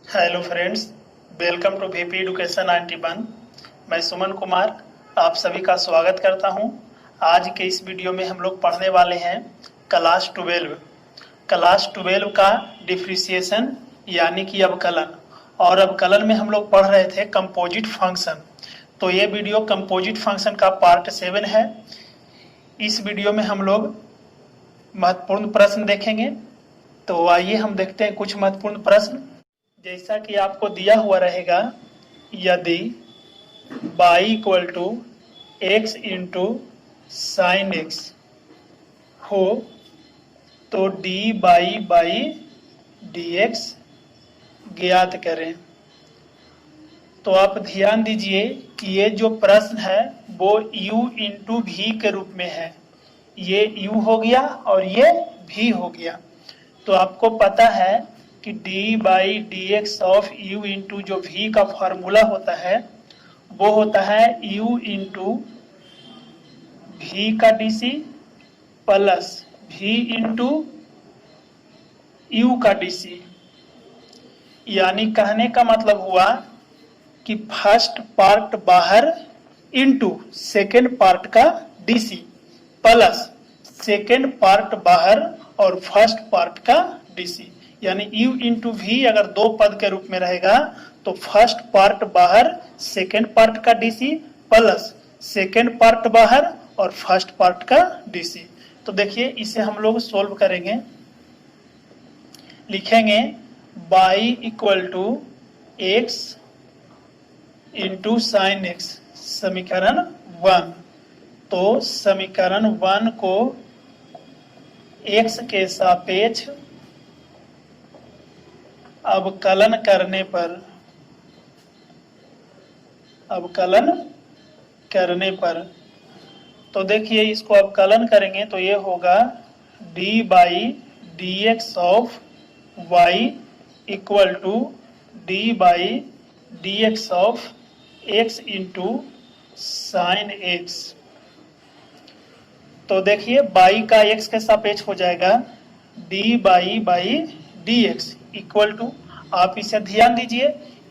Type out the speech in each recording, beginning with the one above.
Hello friends, welcome to VP education 91। मैं सुमन कुमार आप सभी का स्वागत करता हूं। आज के इस वीडियो में हम लोग पढ़ने वाले हैं क्लास 12 का डिफ्रेंशिएशन यानी कि अवकलन। और अवकलन में हम लोग पढ़ रहे थे कंपोजिट फंक्शन। तो ये वीडियो कंपोजिट फंक्शन का पार्ट 7 है। इस वीडियो में हम लोग महत्वपूर्ण प्रश्न देखेंगे। तो आइए हम देखते हैं कुछ महत्वपूर्ण प्रश्न। जैसा कि आपको दिया हुआ रहेगा, यदि y equal to X into sine X हो तो dy बाई डी एक्स ज्ञात करें। तो आप ध्यान दीजिए कि ये जो प्रश्न है वो u इंटू भी के रूप में है। ये u हो गया और ये v हो गया। तो आपको पता है कि D by D X of you into जो v का फॉर्मूला होता है वो होता है u इंटू भी का DC plus v into you का डीसी। यानी कहने का मतलब हुआ कि फर्स्ट पार्ट बाहर इंटू सेकेंड पार्ट का डीसी प्लस सेकेंड पार्ट बाहर और फर्स्ट पार्ट का डीसी। यानी u इंटू वी अगर दो पद के रूप में रहेगा तो फर्स्ट पार्ट बाहर सेकेंड पार्ट का डीसी प्लस सेकेंड पार्ट बाहर और फर्स्ट पार्ट का डीसी। तो देखिए इसे हम लोग सोल्व करेंगे। लिखेंगे y equal to X into sine X समीकरण 1। तो समीकरण 1 को x के सापेक्ष अवकलन करने पर तो देखिए इसको अवकलन करेंगे तो ये होगा D by D X of Y equal to D by D X of X into sine X. तो देखिए बाई का एक्स के सापेक्ष हो जाएगा D by D X equal to, आप इसे ध्यान दीजिए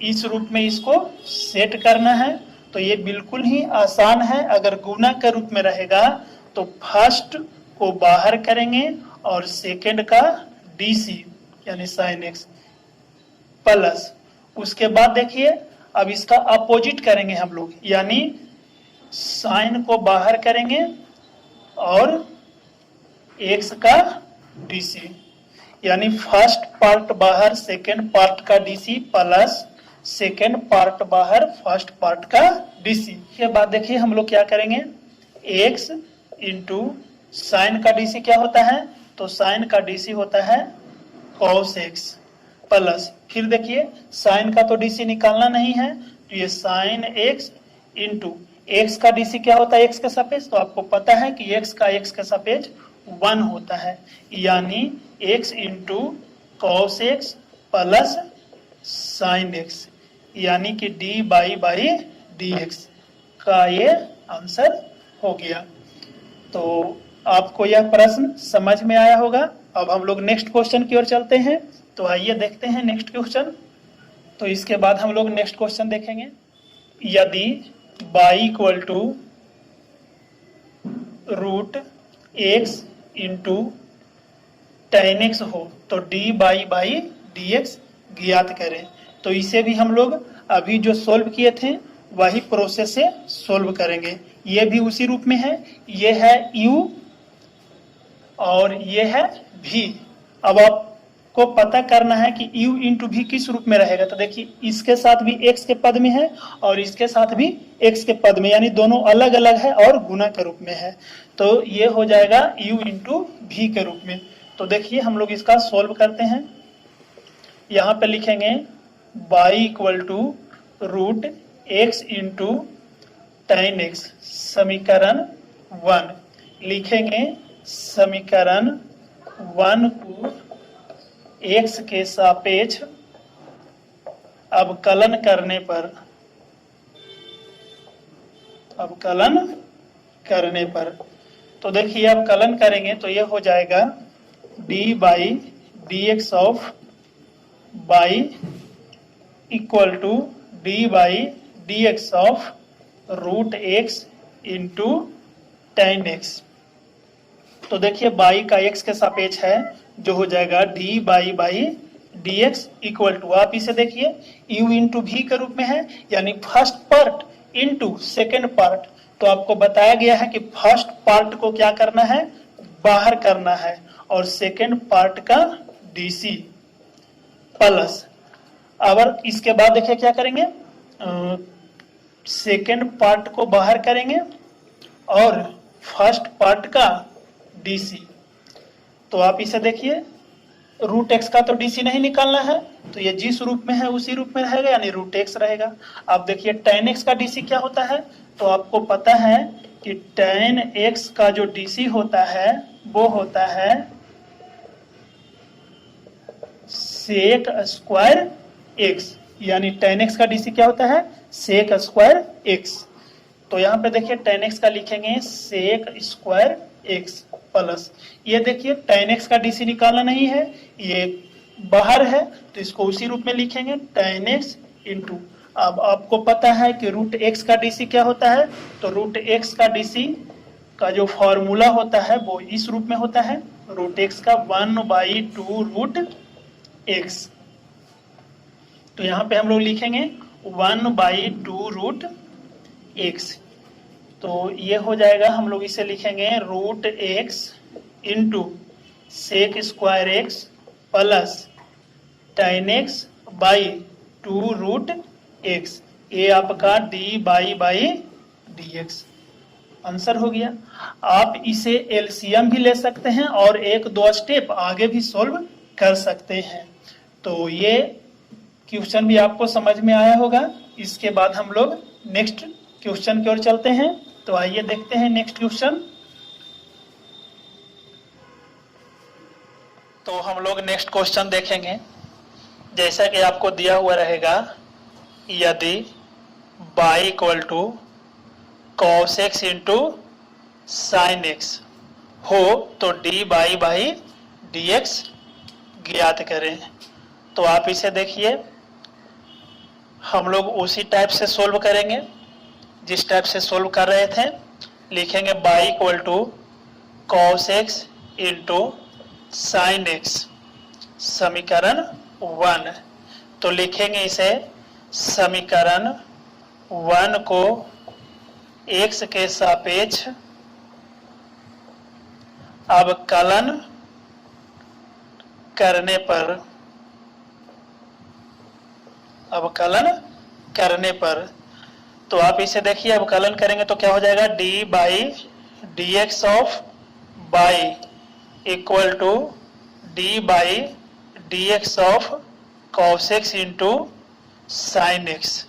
इस रूप में इसको सेट करना है। तो ये बिल्कुल ही आसान है। अगर गुणा के रूप में रहेगा तो फर्स्ट को बाहर करेंगे और सेकेंड का डीसी यानी साइन एक्स प्लस उसके बाद देखिए अब इसका अपोजिट करेंगे हम लोग, यानी साइन को बाहर करेंगे और एक्स का डीसी। यानी फर्स्ट पार्ट बाहर सेकेंड पार्ट का डीसी प्लस सेकेंड पार्ट बाहर फर्स्ट पार्ट का डीसी। के बाद देखिए हम लोग क्या करेंगे, एक्स इंटू साइन का डीसी क्या होता है, तो साइन का डीसी होता है कॉस एक्स प्लस फिर देखिए साइन का तो डीसी निकालना नहीं है तो ये साइन एक्स इंटू एक्स का डीसी क्या होता है एक्स के सापेक्ष। तो आपको पता है कि एक्स का एक्स के सापेक्ष 1 होता है। यानी x into cos x plus sine x यानी कि डी बाई डी एक्स का ये आंसर हो गया। तो आपको यह प्रश्न समझ में आया होगा। अब हम लोग नेक्स्ट क्वेश्चन की ओर चलते हैं। तो आइए देखते हैं नेक्स्ट क्वेश्चन। तो इसके बाद हम लोग नेक्स्ट क्वेश्चन देखेंगे। यदि y equal to root X into tan X हो तो डी बाई डी एक्स ज्ञात करें। तो इसे भी हम लोग अभी जो सोल्व किए थे वही प्रोसेस से सोल्व करेंगे। ये भी उसी रूप में है, ये है u और ये है v। अब आपको पता करना है कि u इंटू v किस रूप में रहेगा। तो देखिए इसके साथ भी x के पद में है और इसके साथ भी x के पद में, यानी दोनों अलग अलग है और गुना के रूप में है। तो ये हो जाएगा u इंटू v के रूप में। तो देखिए हम लोग इसका सोल्व करते हैं। यहाँ पे लिखेंगे y equal to root X into tan X समीकरण 1। लिखेंगे समीकरण 1 को x के सापेक्ष अवकलन करने पर तो देखिए अवकलन करेंगे तो ये हो जाएगा D by D X of Y equal to D by D X of root X into tan X. तो देखिए बाई का एक्स के सापेक्ष है जो हो जाएगा D by D X equal to, आप इसे देखिए u इंटू भी के रूप में है, यानी first part into second part. तो आपको बताया गया है कि फर्स्ट पार्ट को क्या करना है, बाहर करना है, और सेकेंड पार्ट का डीसी प्लस। अब इसके बाद देखिए क्या करेंगे, सेकेंड पार्ट को बाहर करेंगे और फर्स्ट पार्ट का डीसी। तो आप इसे देखिए रूट एक्स का तो डीसी नहीं निकालना है, तो ये जिस रूप में है उसी रूप में रहेगा, यानी रूट एक्स रहेगा। अब देखिए टेन एक्स का डीसी क्या होता है, तो आपको पता है कि टेन एक्स का जो डीसी होता है वो होता है सेक स्क्वायर एक्स, यानी टेन एक्स का डीसी क्या होता है, सेक स्क्वायर एक्स। तो यहाँ पे देखिए टेन एक्स का लिखेंगे सेक स्क्वायर एक्स प्लस, ये देखिए टेन एक्स का डीसी निकालना नहीं है, ये बाहर है, तो इसको उसी रूप में लिखेंगे टेन एक्स इंटू। अब आपको पता है कि रूट एक्स का डीसी क्या होता है, तो रूट एक्स का डीसी का जो फॉर्मूला होता है वो इस रूप में होता है, रूट एक्स का 1/2 रूट एक्स। तो यहाँ पे हम लोग लिखेंगे 1/2 रूट एक्स। तो ये हो जाएगा, हम लोग इसे लिखेंगे root X into sec square X plus tan X by 2 root X. ये आपका D by D X answer हो गया। आप इसे एलसीएम भी ले सकते हैं और एक दो स्टेप आगे भी सॉल्व कर सकते हैं। तो ये क्वेश्चन भी आपको समझ में आया होगा। इसके बाद हम लोग नेक्स्ट क्वेश्चन की ओर चलते हैं। तो आइए देखते हैं नेक्स्ट क्वेश्चन। तो हम लोग नेक्स्ट क्वेश्चन देखेंगे। जैसा कि आपको दिया हुआ रहेगा, यदि y equal to cos X into sine X हो तो डी बाई डी एक्स ज्ञात करें। तो आप इसे देखिए, हम लोग उसी टाइप से सोल्व करेंगे जिस टाइप से सोल्व कर रहे थे। लिखेंगे y equal to cos X into sine X, समीकरण 1। तो लिखेंगे इसे समीकरण 1 को x के सापेक्ष अवकलन करने पर तो आप इसे देखिए, अवकलन करेंगे तो क्या हो जाएगा, D by D X of Y equal to D by D X of cos X into sine X.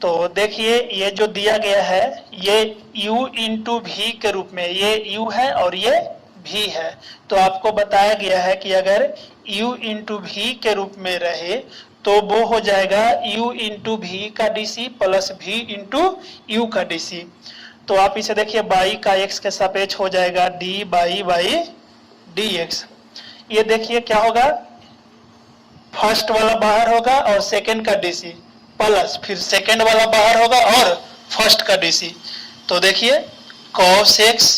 तो देखिए ये जो दिया गया है ये u इंटू भी के रूप में, ये u है और ये भी है। तो आपको बताया गया है कि अगर u इंटू भी के रूप में रहे तो वो हो जाएगा u इंटू भी का DC plus v into you का डीसी। तो आप इसे देखिए बाई का x के सापेक्ष हो जाएगा d बाई डी एक्स। ये देखिए क्या होगा, फर्स्ट वाला बाहर होगा और सेकंड का डीसी प्लस फिर सेकंड वाला बाहर होगा और फर्स्ट का डीसी। तो देखिए cos x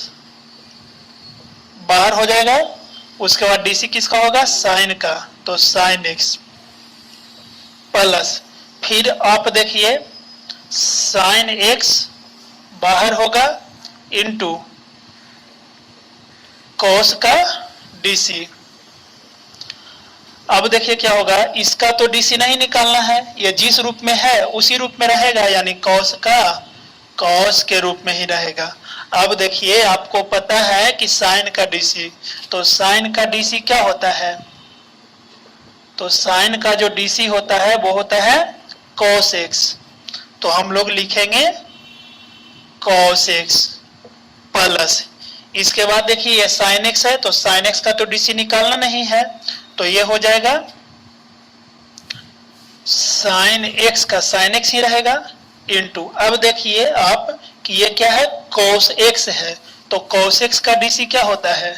बाहर हो जाएगा, उसके बाद डीसी किसका होगा, साइन का, तो साइन x प्लस फिर आप देखिए साइन x बाहर होगा इंटू cos का डीसी। अब देखिए क्या होगा, इसका तो डीसी नहीं निकालना है, ये जिस रूप में है उसी रूप में रहेगा, यानी cos का cos के रूप में ही रहेगा। अब देखिए आपको पता है कि साइन का डीसी, तो साइन का डीसी क्या होता है, तो साइन का जो डीसी होता है वो होता है cos x। तो हम लोग लिखेंगे cos x प्लस, इसके बाद देखिए ये साइन x है, तो साइन x का तो डीसी निकालना नहीं है, तो ये हो जाएगा साइन x का साइन x ही रहेगा इंटू। अब देखिए आप कि ये क्या है, cos x है, तो cos x का डीसी क्या होता है,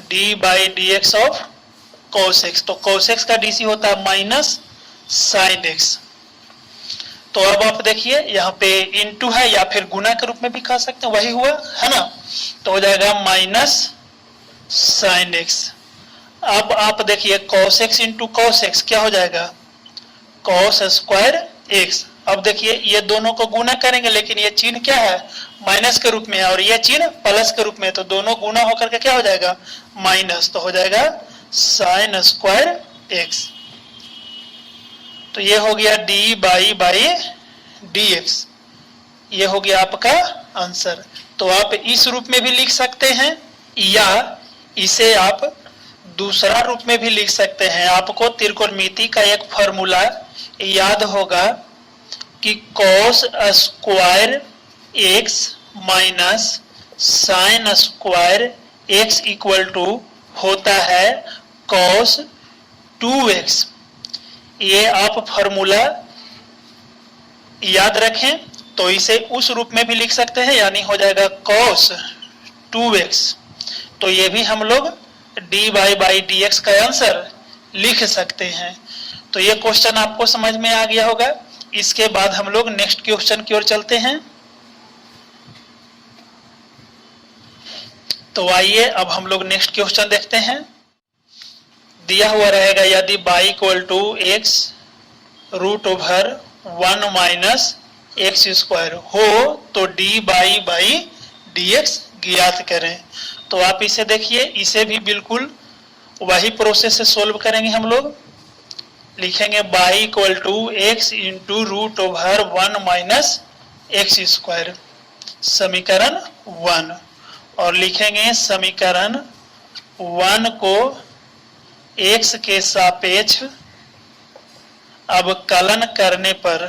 d by D X of cos x। तो cos x का डीसी होता है माइनस साइन एक्स। तो अब आप देखिए यहाँ पे इनटू है या फिर गुना के रूप में भी कह सकते हैं, वही हुआ है ना। तो हो जाएगा माइनस साइन एक्स। अब आप देखिए cos X into cos x क्या हो जाएगा, कॉस स्क्वायर एक्स। अब देखिए ये दोनों को गुना करेंगे लेकिन ये चिन्ह क्या है, माइनस के रूप में है और ये चिन्ह प्लस के रूप में है, तो दोनों गुना होकर के क्या हो जाएगा, माइनस। तो हो जाएगा साइन स्क्वायर एक्स। तो ये हो गया डी बाई डी एक्स, ये हो गया आपका आंसर। तो आप इस रूप में भी लिख सकते हैं या इसे आप दूसरा रूप में भी लिख सकते हैं। आपको त्रिकोणमिति का एक फॉर्मूला याद होगा कि cos square X minus sine square X equal to होता है कॉस 2x। ये आप फॉर्मूला याद रखें तो इसे उस रूप में भी लिख सकते हैं, यानी हो जाएगा cos 2x। तो ये भी हम लोग dy बाई dx का आंसर लिख सकते हैं। तो ये क्वेश्चन आपको समझ में आ गया होगा। इसके बाद हम लोग नेक्स्ट क्वेश्चन की ओर चलते हैं। तो आइए अब हम लोग नेक्स्ट क्वेश्चन देखते हैं। दिया हुआ रहेगा यदि y equal to X root over 1 minus X square हो तो डी बाई डी एक्स ज्ञात करें। तो आप इसे देखिए, इसे भी बिल्कुल वही प्रोसेस से सोल्व करेंगे हम लोग। लिखेंगे y equal to X into root over 1 minus X square, समीकरण 1। और लिखेंगे समीकरण 1 को x के सापेक्ष अवकलन करने पर,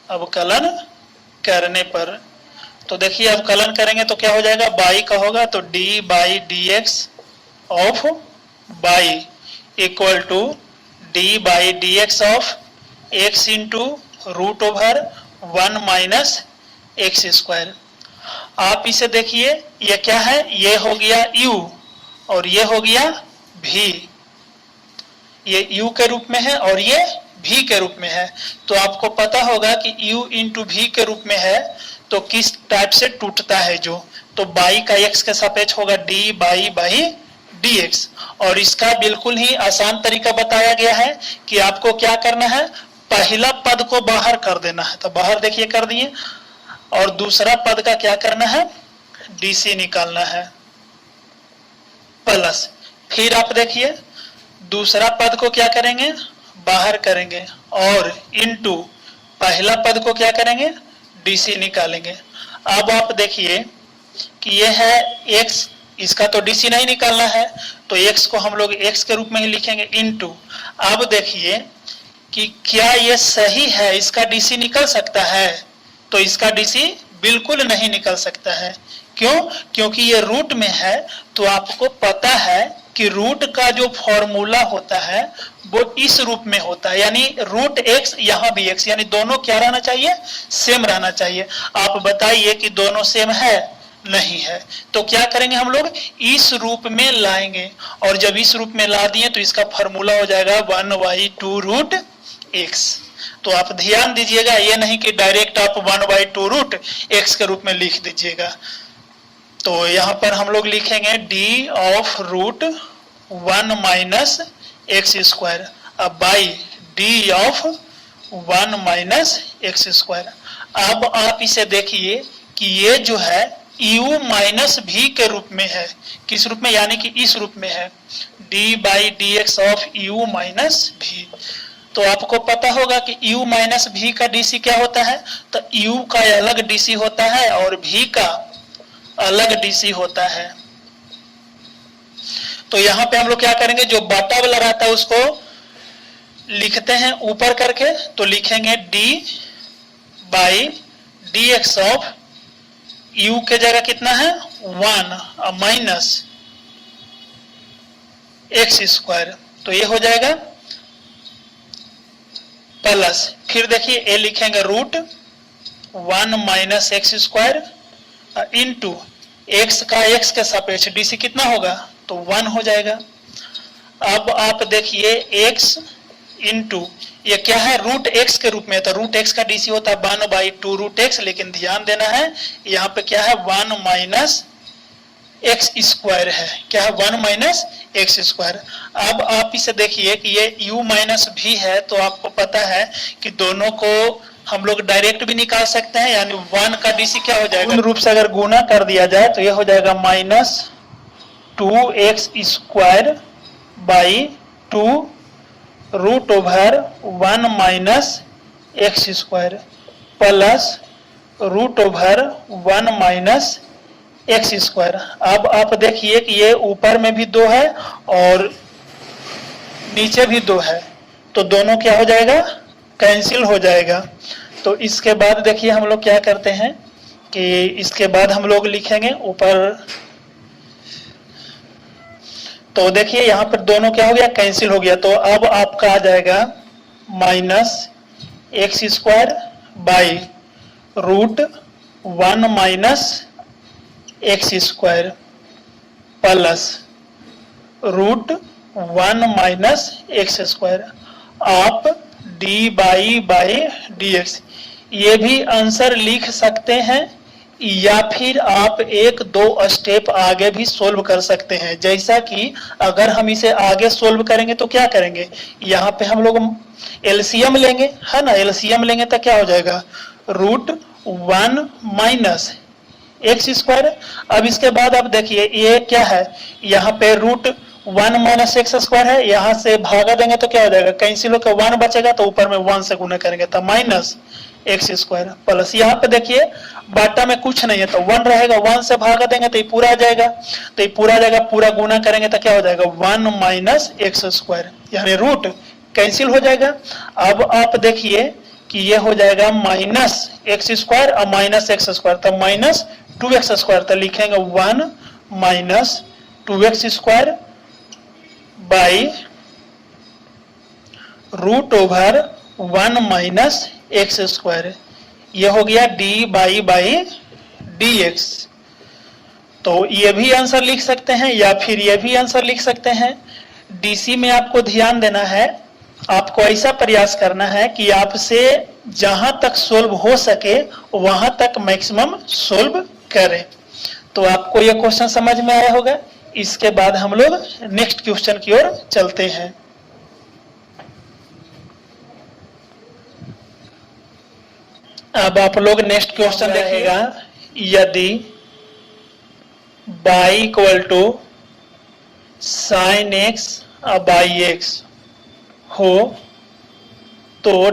अवकलन करने पर, तो देखिए अवकलन करेंगे तो क्या हो जाएगा, y का होगा तो d by D X of y equal to d by D X of x into root over 1 minus X square. आप इसे देखिए, ये क्या है, ये हो गया u और ये हो गया v। ये u के रूप में है और ये v के रूप में है। तो आपको पता होगा कि u इंटू v के रूप में है तो किस टाइप से टूटता है जो, तो y का x के सापेक्ष होगा d बाई dx। और इसका बिल्कुल ही आसान तरीका बताया गया है कि आपको क्या करना है, पहला पद को बाहर कर देना है। तो बाहर देखिए कर दिए, और दूसरा पद का क्या करना है, डीसी निकालना है प्लस। फिर आप देखिए दूसरा पद को क्या करेंगे, बाहर करेंगे और इनटू पहला पद को क्या करेंगे, डीसी निकालेंगे। अब आप देखिए कि यह है x, इसका तो डीसी नहीं निकालना है तो x को हम लोग x के रूप में ही लिखेंगे इनटू। अब देखिए कि क्या यह सही है, इसका डीसी निकल सकता है, तो इसका डीसी बिल्कुल नहीं निकल सकता है। क्यों? क्योंकि ये रूट में है। तो आपको पता है कि रूट का जो फॉर्मूला होता है वो इस रूप में होता है, यानी रूट एक्स यहाँ भी एक्स, यानी दोनों क्या रहना चाहिए, सेम रहना चाहिए। आप बताइए कि दोनों सेम है, नहीं है, तो क्या करेंगे हम लोग, इस रूप में लाएंगे। और जब इस रूप में ला दिए तो इसका फॉर्मूला हो जाएगा 1/2 रूट एक्स। तो आप ध्यान दीजिएगा, ये नहीं कि डायरेक्ट आप 1/2 रूट एक्स के रूप में लिख दीजिएगा। तो यहाँ पर हम लोग लिखेंगे d of root 1 minus X square, अब by d of 1 minus X square. अब आप इसे देखिए कि ये जो है u माइनस v के रूप में है। किस रूप में, यानी कि इस रूप में है, d by D X of u minus v। तो आपको पता होगा कि u माइनस v का डीसी क्या होता है, तो u का अलग डीसी होता है और v का अलग डीसी होता है। तो यहां पे हम लोग क्या करेंगे, जो बटा वाला रहता है उसको लिखते हैं ऊपर करके, तो लिखेंगे d by D X of u के जगह कितना है 1 माइनस एक्स स्क्वायर, तो ये हो जाएगा प्लस। फिर देखिए a लिखेंगे root 1 minus X square into X का एक्स के सापेक्ष डीसी कितना होगा, तो 1 हो जाएगा। अब आप देखिए x इंटू ये क्या है, रूट एक्स के रूप में, तो रूट एक्स का डीसी होता है 1/2 रूट एक्स, लेकिन ध्यान देना है यहाँ पे क्या है 1 माइनस एक्स स्क्वायर है, क्या है 1 माइनस एक्स स्क्वायर। अब आप इसे देखिए कि ये u माइनस भी है, तो आपको पता है कि दोनों को हम लोग डायरेक्ट भी निकाल सकते हैं, यानी 1 का डीसी क्या हो जाएगा, रूप से अगर गुना कर दिया जाए तो ये हो जाएगा -2x square by 2 root over 1 minus X square plus root over 1 minus X square. अब आप देखिए कि ये ऊपर में भी 2 है और नीचे भी 2 है, तो दोनों क्या हो जाएगा, कैंसिल हो जाएगा। तो इसके बाद देखिए हम लोग क्या करते हैं कि इसके बाद हम लोग लिखेंगे ऊपर, तो देखिए यहाँ पर दोनों क्या हो गया, कैंसिल हो गया। तो अब आपका आ जाएगा -x square by root 1 minus X square plus root 1 minus X square आप बाई डी एक्स। ये भी आंसर लिख सकते हैं या फिर आप 1-2 स्टेप आगे भी सोल्व कर सकते हैं। जैसा कि अगर हम इसे आगे सोल्व करेंगे तो क्या करेंगे, यहाँ पे हम लोग एलसीएम लेंगे, है ना, एलसीएम लेंगे तो क्या हो जाएगा रूट 1 माइनस एक्स स्क्वायर। अब इसके बाद आप देखिए ये क्या है, यहाँ पे रूट 1 माइनस एक्स स्क्वायर है, यहाँ से भागा देंगे तो क्या हो जाएगा, कैंसिल होकर 1 बचेगा, तो ऊपर में 1 से गुना करेंगे तो माइनस एक्स स्क्वायर प्लस यहाँ पे देखिए बाटा में कुछ नहीं है तो 1 रहेगा, 1 से भागा देंगे तो ये पूरा आ जाएगा, तो ये पूरा आ जाएगा, पूरा गुना करेंगे तो क्या हो जाएगा 1 माइनस एक्स स्क्वायर, यानी रूट कैंसिल हो जाएगा। अब आप देखिए कि ये हो जाएगा माइनस एक्स स्क्वायर और माइनस एक्स स्क्वायर, तो माइनस 2x स्क्वायर, तो लिखेंगे 1 minus 2x square by root over 1 minus X square. ये हो गया बाई डी एक्स। तो ये भी आंसर लिख सकते हैं या फिर ये भी आंसर लिख सकते हैं। डीसी में आपको ध्यान देना है, आपको ऐसा प्रयास करना है कि आपसे जहां तक सोल्व हो सके वहां तक मैक्सिमम सोल्व करें। तो आपको यह क्वेश्चन समझ में आया होगा। इसके बाद हम लोग नेक्स्ट क्वेश्चन की ओर चलते हैं। अब आप लोग नेक्स्ट क्वेश्चन देखिएगा, यदि y equal to sine X और बाई एक्स हो तो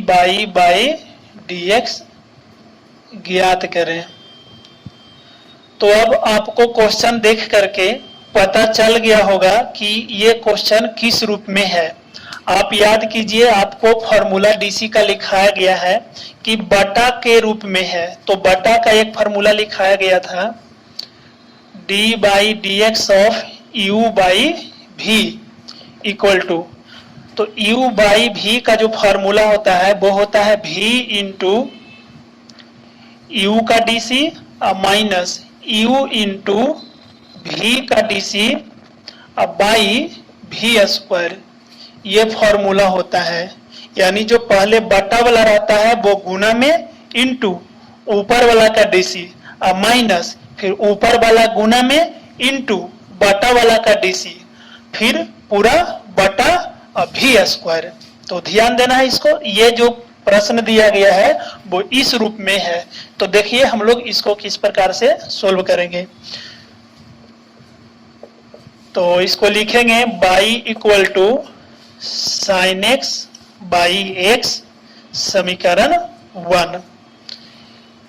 बाई डी एक्स ज्ञात करें। तो अब आपको क्वेश्चन देख करके पता चल गया होगा कि ये क्वेश्चन किस रूप में है। आप याद कीजिए, आपको फॉर्मूला डीसी का लिखाया गया है कि बटा के रूप में है, तो बटा का एक फॉर्मूला लिखाया गया था D by D X of you by भी इक्वल टू, तो यू बाई भी का जो फॉर्मूला होता है वो होता है v इंटू यू का डीसी माइनस यू इंटू भी का डीसी बाई भी स्क्वायर। ये फॉर्मूला होता है, यानी जो पहले बटा वाला रहता है वो गुना में इंटू ऊपर वाला का डीसी माइनस फिर ऊपर वाला गुना में इंटू बटा वाला का डीसी फिर पूरा बटा भी स्क्वायर। तो ध्यान देना है इसको, ये जो प्रश्न दिया गया है वो इस रूप में है। तो देखिए हम लोग इसको किस प्रकार से सोल्व करेंगे। तो इसको लिखेंगे y equal to sine X by X समीकरण 1।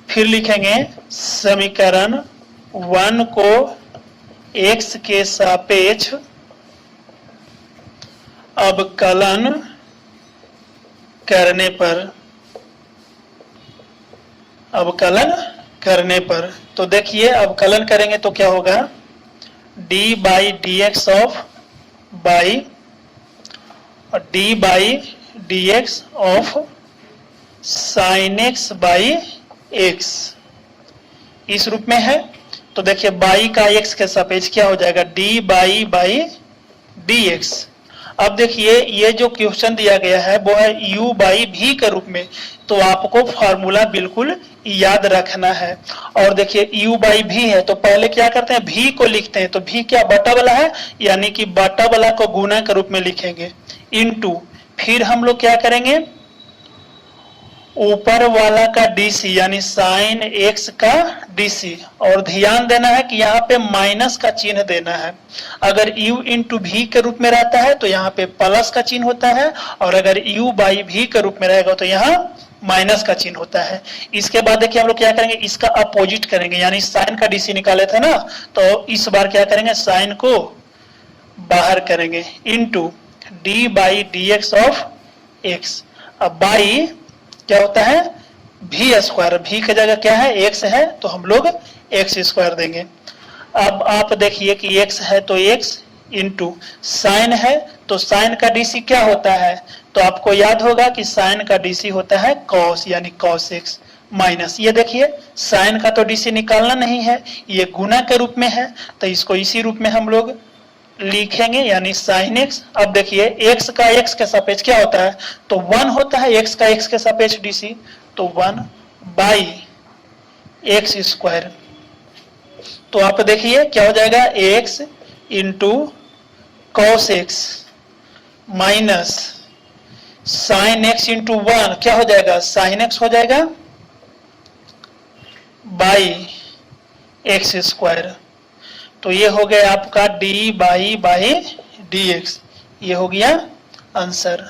फिर लिखेंगे समीकरण 1 को x के सापेक्ष अवकलन करने पर तो देखिए अवकलन करेंगे तो क्या होगा d by D X of by और d by D X of sine X by x इस रूप में है। तो देखिए बाई का x के सापेक्ष क्या हो जाएगा d बाई डी एक्स अब देखिए ये जो क्वेश्चन दिया गया है वो है u बाई v के रूप में, तो आपको फॉर्मूला बिल्कुल याद रखना है। और देखिए u बाई v है तो पहले क्या करते हैं, v को लिखते हैं, तो v क्या बटा वाला है, यानी कि बटा वाला को गुना के रूप में लिखेंगे, इनटू फिर हम लोग क्या करेंगे, ऊपर वाला का डीसी यानी साइन एक्स का डीसी, और ध्यान देना है कि यहाँ पे माइनस का चिन्ह देना है। अगर u इंटू भी के रूप में रहता है तो यहाँ पे प्लस का चिन्ह होता है, और अगर u बाई भी के रूप में रहेगा तो यहाँ माइनस का चिन्ह होता है। इसके बाद देखिए हम लोग क्या करेंगे, इसका अपोजिट करेंगे, यानी साइन का डीसी निकाले थे ना, तो इस बार क्या करेंगे, साइन को बाहर करेंगे, into D by D X of x. अब बाई क्या होता है, भी स्क्वायर, भी की जगह क्या है, एक्स है, तो हम लोग एक्स स्क्वायर देंगे। अब आप देखिए कि एक्स है तो एक्स, इंटू साइन है तो साइन का डीसी क्या होता है, तो आपको याद होगा कि साइन का डीसी होता है कॉस, यानी कॉस एक्स, माइनस ये देखिए साइन का तो डीसी निकालना नहीं है, ये गुना के रूप में है, तो इसको इसी रूप में हम लोग लिखेंगे, यानी साइन एक्स। अब देखिए एक्स का एक्स के सापेक्ष क्या होता है, तो 1 होता है एक्स का एक्स के सापेक्ष डीसी, तो 1 बाई एक्स स्क्वायर। तो आप देखिए क्या हो जाएगा, x into cos x minus sine x into 1 क्या हो जाएगा, साइन एक्स हो जाएगा बाई एक्स स्क्वायर। तो ये हो गया आपका डी बाई डी एक्स, ये हो गया आंसर।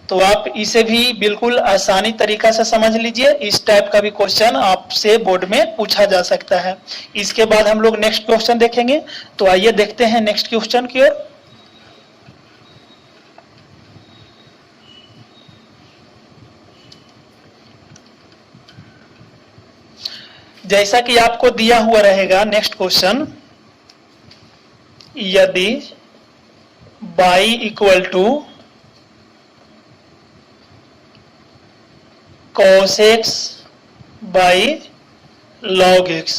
तो आप इसे भी बिल्कुल आसानी तरीका से समझ लीजिए, इस टाइप का भी क्वेश्चन आपसे बोर्ड में पूछा जा सकता है। इसके बाद हम लोग नेक्स्ट क्वेश्चन देखेंगे, तो आइए देखते हैं नेक्स्ट क्वेश्चन की ओर। जैसा कि आपको दिया हुआ रहेगा नेक्स्ट क्वेश्चन, यदि y equal to cos x by log x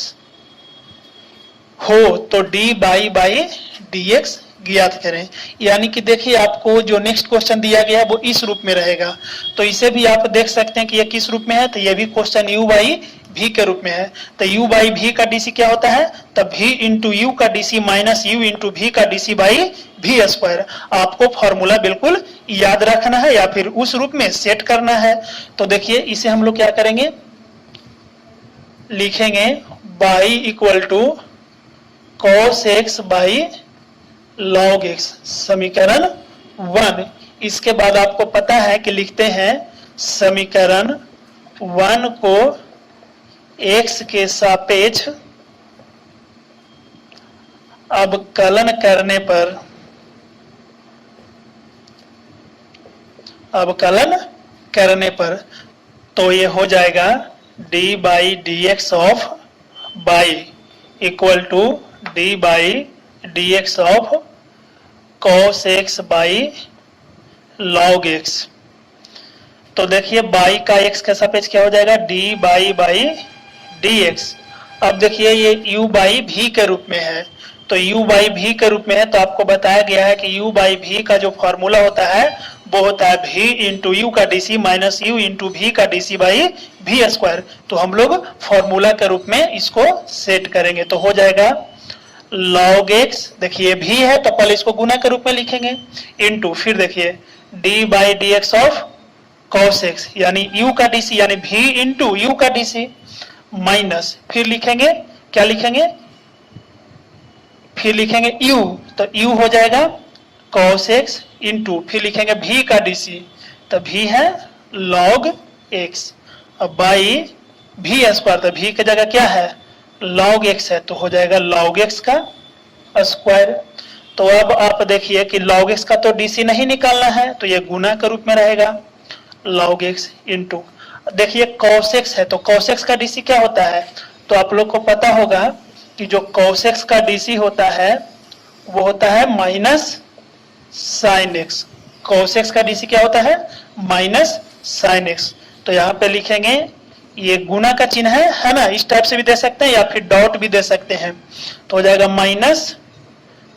हो तो dy बाई dx ज्ञात करें। यानी कि देखिए आपको जो नेक्स्ट क्वेश्चन दिया गया है वो इस रूप में रहेगा, तो इसे भी आप देख सकते हैं कि ये किस रूप में है, तो ये भी क्वेश्चन u बाई v के रूप में है। तो u बाई v का डीसी क्या होता है, तो v इंटू यू का DC minus u into v का डीसी बाई v स्क्वायर। आपको फॉर्मूला बिल्कुल याद रखना है या फिर उस रूप में सेट करना है। तो देखिए इसे हम लोग क्या करेंगे, लिखेंगे y equal to cos x by log x, समीकरण 1। इसके बाद आपको पता है कि लिखते हैं समीकरण 1 को x के सापेक्ष अवकलन करने पर, अवकलन करने पर तो ये हो जाएगा d by D X of Y equal to d by D X of cos x by log x। तो देखिए बाई का x का सापेक्ष क्या हो जाएगा, d बाई dx। अब देखिए ये u बाई v के रूप में है, तो u बाई v के रूप में है, तो आपको बताया गया है कि u बाई v का जो फॉर्मूला होता है वो होता है v इंटू यू का DC minus u into v का डीसी बाई v स्क्वायर। तो हम लोग फॉर्मूला के रूप में इसको सेट करेंगे, तो हो जाएगा log x, देखिए v है तो पहले इसको गुना के रूप में लिखेंगे, इंटू फिर देखिए d by D X of cos x, यानी u का डीसी यानी v इंटू यू का डीसी माइनस फिर लिखेंगे क्या लिखेंगे, फिर लिखेंगे u, तो u हो जाएगा cos x इंटू फिर लिखेंगे v का डीसी, तो v है log x, अब बाई v स्क्वायर, तो v की जगह क्या है log x है, तो हो जाएगा log x का स्क्वायर। तो अब आप देखिए कि log x का तो डीसी नहीं निकालना है, तो ये गुना के रूप में रहेगा log x इंटू देखिए cos x है, तो cos x का डीसी क्या होता है, तो आप लोग को पता होगा कि जो cos x का डीसी होता है वो होता है minus sine x। cos x का डीसी क्या होता है, माइनस साइन x। तो यहाँ पे लिखेंगे, ये गुना का चिन्ह है ना, इस टाइप से भी दे सकते हैं या फिर डॉट भी दे सकते हैं, तो हो जाएगा माइनस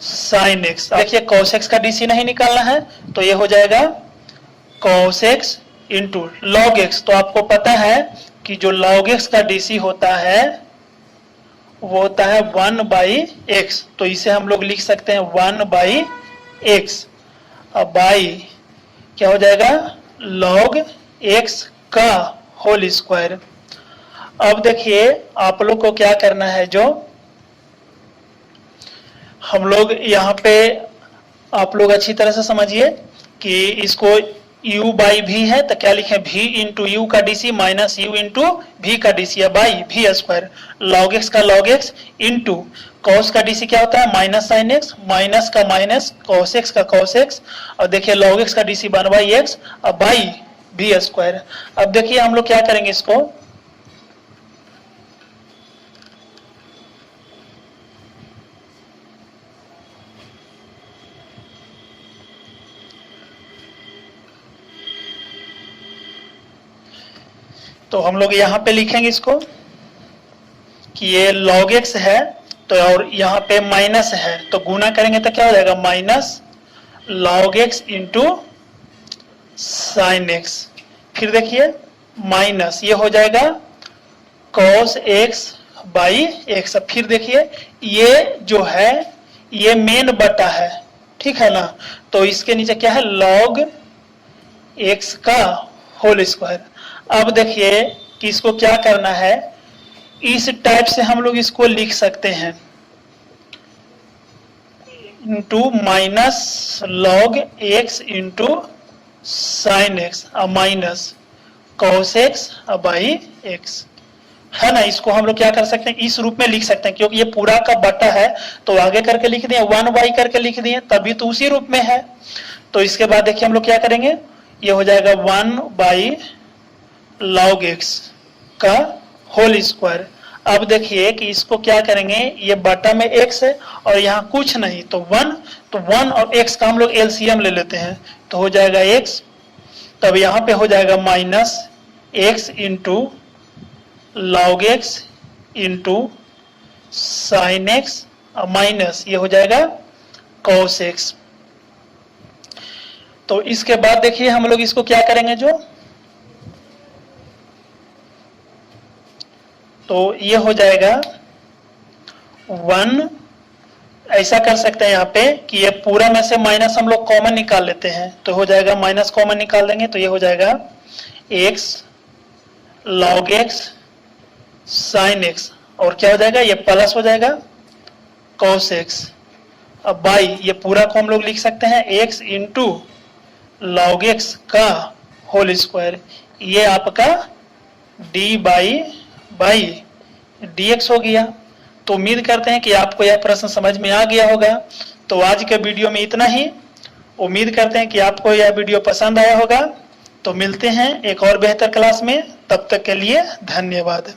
साइन एक्स। देखिए cos x का डीसी नहीं निकालना है तो ये हो जाएगा cos x into log x. तो आपको पता है कि जो log x का डीसी होता है वो होता है 1/x। तो इसे हम लोग लिख सकते हैं 1/x। अब बाई क्या हो जाएगा log x का होल स्क्वायर। अब देखिए आप लोग को क्या करना है, जो हम लोग यहाँ पे आप लोग अच्छी तरह से समझिए कि इसको u बाई भी है तो क्या लिखें v इंटू यू का DC minus u into v का डीसी है by v square. log x का log x इंटू cos का डीसी क्या होता है माइनस साइन x, माइनस का माइनस cos x का cos x, और देखिए log x का डीसी 1/x अब बाई v स्क्वायर। अब देखिए हम लोग क्या करेंगे इसको, तो हम लोग यहाँ पे लिखेंगे इसको कि ये log x है तो और यहाँ पे माइनस है तो गुना करेंगे तो क्या हो जाएगा minus log x into sine x। फिर देखिए माइनस ये हो जाएगा cos x बाई x। अब फिर देखिए ये जो है ये मेन बटा है, ठीक है ना, तो इसके नीचे क्या है log x का होल स्क्वायर। अब देखिए कि इसको क्या करना है, इस टाइप से हम लोग इसको लिख सकते हैं into minus log x into sine x और minus cos x by x, है ना। इसको हम लोग क्या कर सकते हैं इस रूप में लिख सकते हैं क्योंकि ये पूरा का बटा है तो आगे करके लिख दिए 1/y करके लिख दिए तभी तो उसी रूप में है। तो इसके बाद देखिए हम लोग क्या करेंगे, ये हो जाएगा 1/log x का होल स्क्वायर। अब देखिए कि इसको क्या करेंगे, ये बटा में x है और यहाँ कुछ नहीं तो 1, तो 1 और x का हम लोग एलसीएम ले लेते हैं तो हो जाएगा x। तब यहाँ पे हो जाएगा minus x into log x into sine x और माइनस ये हो जाएगा cos x। तो इसके बाद देखिए हम लोग इसको क्या करेंगे, जो तो ये हो जाएगा 1, ऐसा कर सकते हैं यहाँ पे कि ये पूरा में से माइनस हम लोग कॉमन निकाल लेते हैं तो हो जाएगा माइनस कॉमन निकाल देंगे तो ये हो जाएगा x log x sine x और क्या हो जाएगा ये प्लस हो जाएगा cos x। अब बाई ये पूरा को हम लोग लिख सकते हैं x इंटू log x का होल स्क्वायर, ये आपका d बाई dx हो गया। तो उम्मीद करते हैं कि आपको यह प्रश्न समझ में आ गया होगा। तो आज के वीडियो में इतना ही। उम्मीद करते हैं कि आपको यह वीडियो पसंद आया होगा। तो मिलते हैं एक और बेहतर क्लास में, तब तक के लिए धन्यवाद।